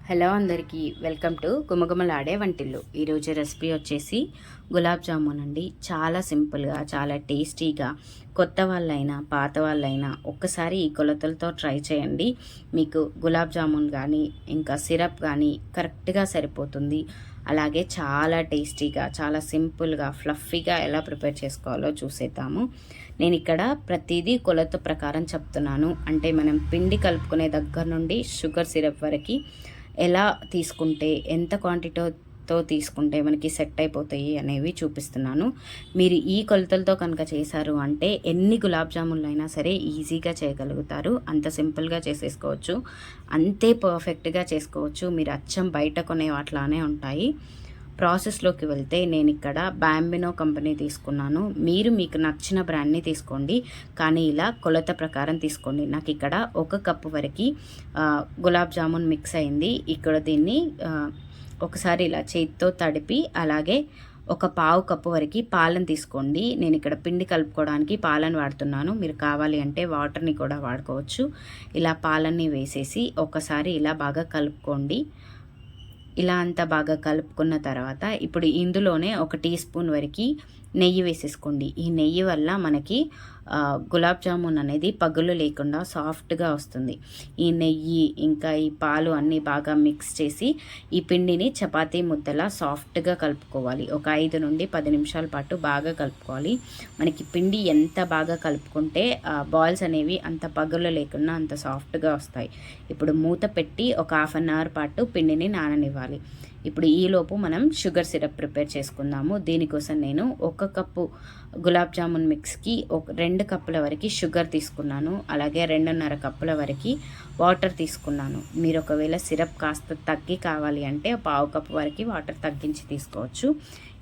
Hello అందరికీ welcome to గుమగుమలాడే వంటిల్లు. ఈరోజు రెసిపీ వచ్చేసి గులాబ్ జామున్ అండి. చాలా సింపుల్గా, చాలా టేస్టీగా, కొత్త వాళ్ళైనా పాత వాళ్ళైనా ఒక్కసారి ఈ కొలతలతో ట్రై చేయండి. మీకు గులాబ్ జామున్ కానీ ఇంకా సిరప్ కానీ కరెక్ట్గా సరిపోతుంది. అలాగే చాలా టేస్టీగా, చాలా సింపుల్గా, ఫ్లఫీగా ఎలా ప్రిపేర్ చేసుకోవాలో చూసేద్దాము. నేను ఇక్కడ ప్రతిదీ కొలత ప్రకారం చెప్తున్నాను. అంటే మనం పిండి కలుపుకునే దగ్గర నుండి షుగర్ సిరప్ వరకు ఎలా తీసుకుంటే, ఎంత క్వాంటిటీతో తీసుకుంటే మనకి సెట్ అయిపోతాయి అనేవి చూపిస్తున్నాను. మీరు ఈ కొలతలతో కనుక చేశారు అంటే ఎన్ని గులాబ్ జామున్లు అయినా సరే ఈజీగా చేయగలుగుతారు. అంత సింపుల్గా చేసేసుకోవచ్చు, అంతే పర్ఫెక్ట్గా చేసుకోవచ్చు. మీరు అచ్చం బయట కొనే వాటిలానే ఉంటాయి. ప్రాసెస్లోకి వెళ్తే నేను ఇక్కడ బాంబినో కంపెనీ తీసుకున్నాను. మీరు మీకు నచ్చిన బ్రాండ్ని తీసుకోండి, కానీ ఇలా కొలత ప్రకారం తీసుకోండి. నాకు ఇక్కడ 1 కప్పు వరకు గులాబ్ జామున్ మిక్స్ అయింది. ఇక్కడ దీన్ని ఒకసారి ఇలా చేతితో తడిపి, అలాగే 1/4 కప్పు వరకు పాలను తీసుకోండి. నేను ఇక్కడ పిండి కలుపుకోవడానికి పాలను వాడుతున్నాను. మీరు కావాలి అంటే వాటర్ని కూడా వాడుకోవచ్చు. ఇలా పాలన్నీ వేసేసి ఒకసారి ఇలా బాగా కలుపుకోండి. ఇలా అంతా బాగా కలుపుకున్న తర్వాత ఇప్పుడు ఇందులోనే 1 టీ స్పూన్ వరకు నెయ్యి వేసేసుకోండి. ఈ నెయ్యి వల్ల మనకి గులాబ్ జామున్ అనేది పగులు లేకుండా సాఫ్ట్గా వస్తుంది. ఈ నెయ్యి ఇంకా ఈ పాలు అన్నీ బాగా మిక్స్ చేసి ఈ పిండిని చపాతీ ముద్దలా సాఫ్ట్గా కలుపుకోవాలి. ఒక 5 నుండి 10 నిమిషాల పాటు బాగా కలుపుకోవాలి. మనకి పిండి ఎంత బాగా కలుపుకుంటే బాల్స్ అనేవి అంత పగులు లేకుండా అంత సాఫ్ట్గా వస్తాయి. ఇప్పుడు మూత పెట్టి ఒక 1/2 అవర్ పాటు పిండిని నాననివ్వాలి. ఇప్పుడు ఈలోపు మనం షుగర్ సిరప్ ప్రిపేర్ చేసుకుందాము. దీనికోసం నేను 1 కప్పు గులాబ్ జామున్ మిక్స్కి 2 కప్పుల వరకు షుగర్ తీసుకున్నాను. అలాగే 2.5 కప్పుల వరకు వాటర్ తీసుకున్నాను. మీరు ఒకవేళ సిరప్ కాస్త తగ్గి కావాలి అంటే 1/2 కప్పు వరకు వాటర్ తగ్గించి తీసుకోవచ్చు.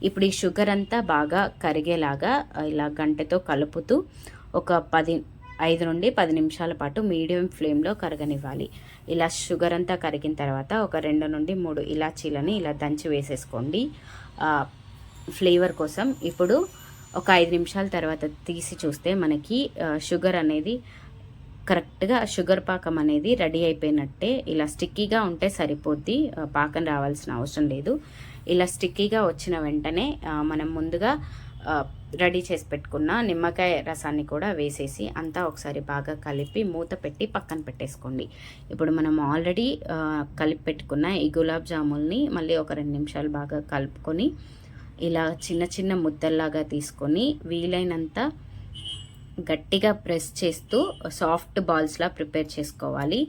ఇప్పుడు ఈ షుగర్ అంతా బాగా కరిగేలాగా ఇలా గంటెతో కలుపుతూ ఒక 5 నుండి 10 నిమిషాల పాటు మీడియం ఫ్లేమ్లో కరగనివ్వాలి. ఇలా షుగర్ అంతా కరిగిన తర్వాత ఒక 2 నుండి 3 ఇలాచీలని ఇలా దంచి వేసేసుకోండి ఫ్లేవర్ కోసం. ఇప్పుడు ఒక 5 నిమిషాల తర్వాత తీసి చూస్తే మనకి షుగర్ అనేది కరెక్ట్గా, షుగర్ పాకం అనేది రెడీ అయిపోయినట్టే. ఇలా స్టిక్కీగా ఉంటే సరిపోద్ది, పాకం రావాల్సిన అవసరం లేదు. ఇలా స్టిక్కీగా వచ్చిన వెంటనే మనం ముందుగా రెడీ చేసి పెట్టుకున్న నిమ్మకాయ రసాన్ని కూడా వేసేసి అంతా ఒకసారి బాగా కలిపి మూత పెట్టి పక్కన పెట్టేసుకోండి. ఇప్పుడు మనం ఆల్రెడీ కలిపి పెట్టుకున్న ఈ గులాబ్ జాముల్ని మళ్ళీ ఒక 2 నిమిషాలు బాగా కలుపుకొని ఇలా చిన్న చిన్న ముద్దల్లాగా తీసుకొని వీలైనంత గట్టిగా ప్రెస్ చేస్తూ సాఫ్ట్ బాల్స్లా ప్రిపేర్ చేసుకోవాలి.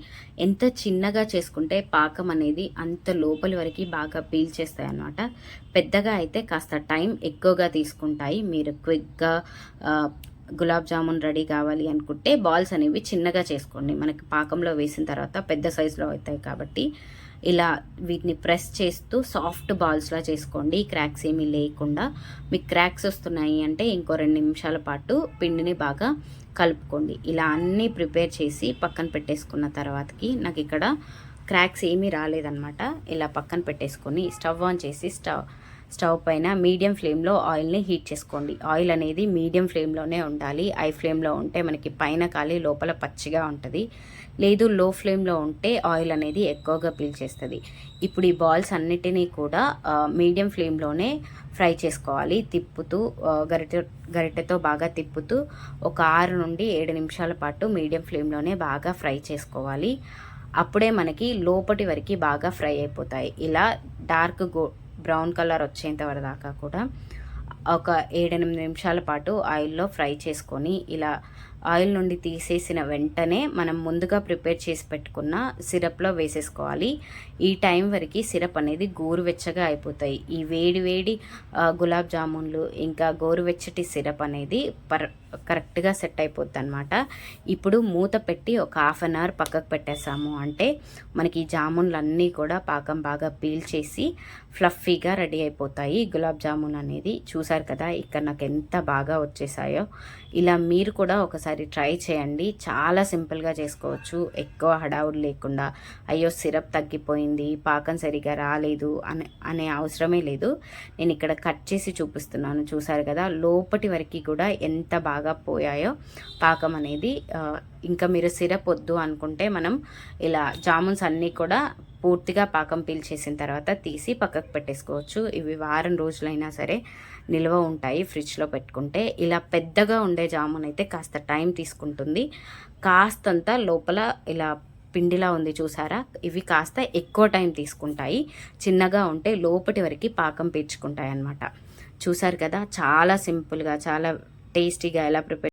ఎంత చిన్నగా చేసుకుంటే పాకం అనేది అంత లోపలి వరకు బాగా పీల్చేస్తాయి అన్నమాట. పెద్దగా అయితే కాస్త టైం ఎక్కువగా తీసుకుంటాయి. మీరు క్విక్గా గులాబ్ జామున్ రెడీ కావాలి అనుకుంటే బాల్స్ అనేవి చిన్నగా చేసుకోండి. మనకి పాకంలో వేసిన తర్వాత పెద్ద సైజులో అవుతాయి కాబట్టి ఇలా వీటిని ప్రెస్ చేస్తూ సాఫ్ట్ బాల్స్లా చేసుకోండి, క్రాక్స్ ఏమీ లేకుండా. మీకు క్రాక్స్ వస్తున్నాయి అంటే ఇంకో 2 నిమిషాల పాటు పిండిని బాగా కలుపుకోండి. ఇలా అన్నీ ప్రిపేర్ చేసి పక్కన పెట్టేసుకున్న తర్వాతకి నాకు ఇక్కడ క్రాక్స్ ఏమీ రాలేదన్నమాట. ఇలా పక్కన పెట్టేసుకొని స్టవ్ ఆన్ చేసి స్టవ్ పైన మీడియం ఫ్లేమ్లో ఆయిల్ని హీట్ చేసుకోండి. ఆయిల్ అనేది మీడియం ఫ్లేమ్లోనే ఉండాలి. హై ఫ్లేమ్లో ఉంటే మనకి పైన కాలి లోపల పచ్చిగా ఉంటుంది. లేదు, లో ఫ్లేమ్లో ఉంటే ఆయిల్ అనేది ఎక్కువగా పీల్చేస్తుంది. ఇప్పుడు ఈ బాల్స్ అన్నిటినీ కూడా మీడియం ఫ్లేమ్లోనే ఫ్రై చేసుకోవాలి. తిప్పుతూ గరిటెతో బాగా తిప్పుతూ ఒక 6 నుండి 7 నిమిషాల పాటు మీడియం ఫ్లేమ్లోనే బాగా ఫ్రై చేసుకోవాలి. అప్పుడే మనకి లోపటి వరకు బాగా ఫ్రై అయిపోతాయి. ఇలా డార్క్ బ్రౌన్ కలర్ వచ్చేంత వరదాకా కూడా ఒక 7-8 నిమిషాల పాటు ఆయిల్లో ఫ్రై చేసుకొని ఇలా ఆయిల్ నుండి తీసేసిన వెంటనే మనం ముందుగా ప్రిపేర్ చేసి పెట్టుకున్న సిరప్లో వేసేసుకోవాలి. ఈ టైం వరకు సిరప్ అనేది గోరువెచ్చగా అయిపోతాయి. ఈ వేడి గులాబ్ జామున్లు ఇంకా గోరువెచ్చటి సిరప్ అనేది కరెక్ట్గా సెట్ అయిపోద్ది అనమాట. ఇప్పుడు మూత పెట్టి ఒక 1/2 అవర్ పక్కకు పెట్టేసాము అంటే మనకి ఈ జామున్లు అన్నీ కూడా పాకం బాగా పీల్చేసి ఫ్లఫీగా రెడీ అయిపోతాయి. గులాబ్ జామున్ అనేది చూసారు కదా ఇక్కడ నాకు ఎంత బాగా వచ్చేసాయో. ఇలా మీరు కూడా ఒకసారి ట్రై చేయండి. చాలా సింపుల్గా చేసుకోవచ్చు, ఎక్కువ హడావుడి లేకుండా. అయ్యో సిరప్ తగ్గిపోయింది, పాకం సరిగా రాలేదు అనే అవసరమే లేదు. నేను ఇక్కడ కట్ చేసి చూపిస్తున్నాను, చూసారు కదా లోపటి వరకు కూడా ఎంత బాగా పోయాయో పాకం అనేది. ఇంకా మీరు సిరప్ వద్దు అనుకుంటే మనం ఇలా జామున్స్ అన్నీ కూడా పూర్తిగా పాకం పీల్చేసిన తర్వాత తీసి పక్కకు పెట్టేసుకోవచ్చు. ఇవి వారం రోజులైనా సరే నిల్వ ఉంటాయి ఫ్రిడ్జ్లో పెట్టుకుంటే. ఇలా పెద్దగా ఉండే జామున్ అయితే కాస్త టైం తీసుకుంటుంది. కాస్తంత లోపల ఇలా పిండిలా ఉంది చూసారా, ఇవి కాస్త ఎక్కువ టైం తీసుకుంటాయి. చిన్నగా ఉంటే లోపటి వరకు పాకం పీల్చుకుంటాయి అన్నమాట. చూసారు కదా, చాలా సింపుల్గా చాలా టేస్టీగా ఎలా ప్రిపేర్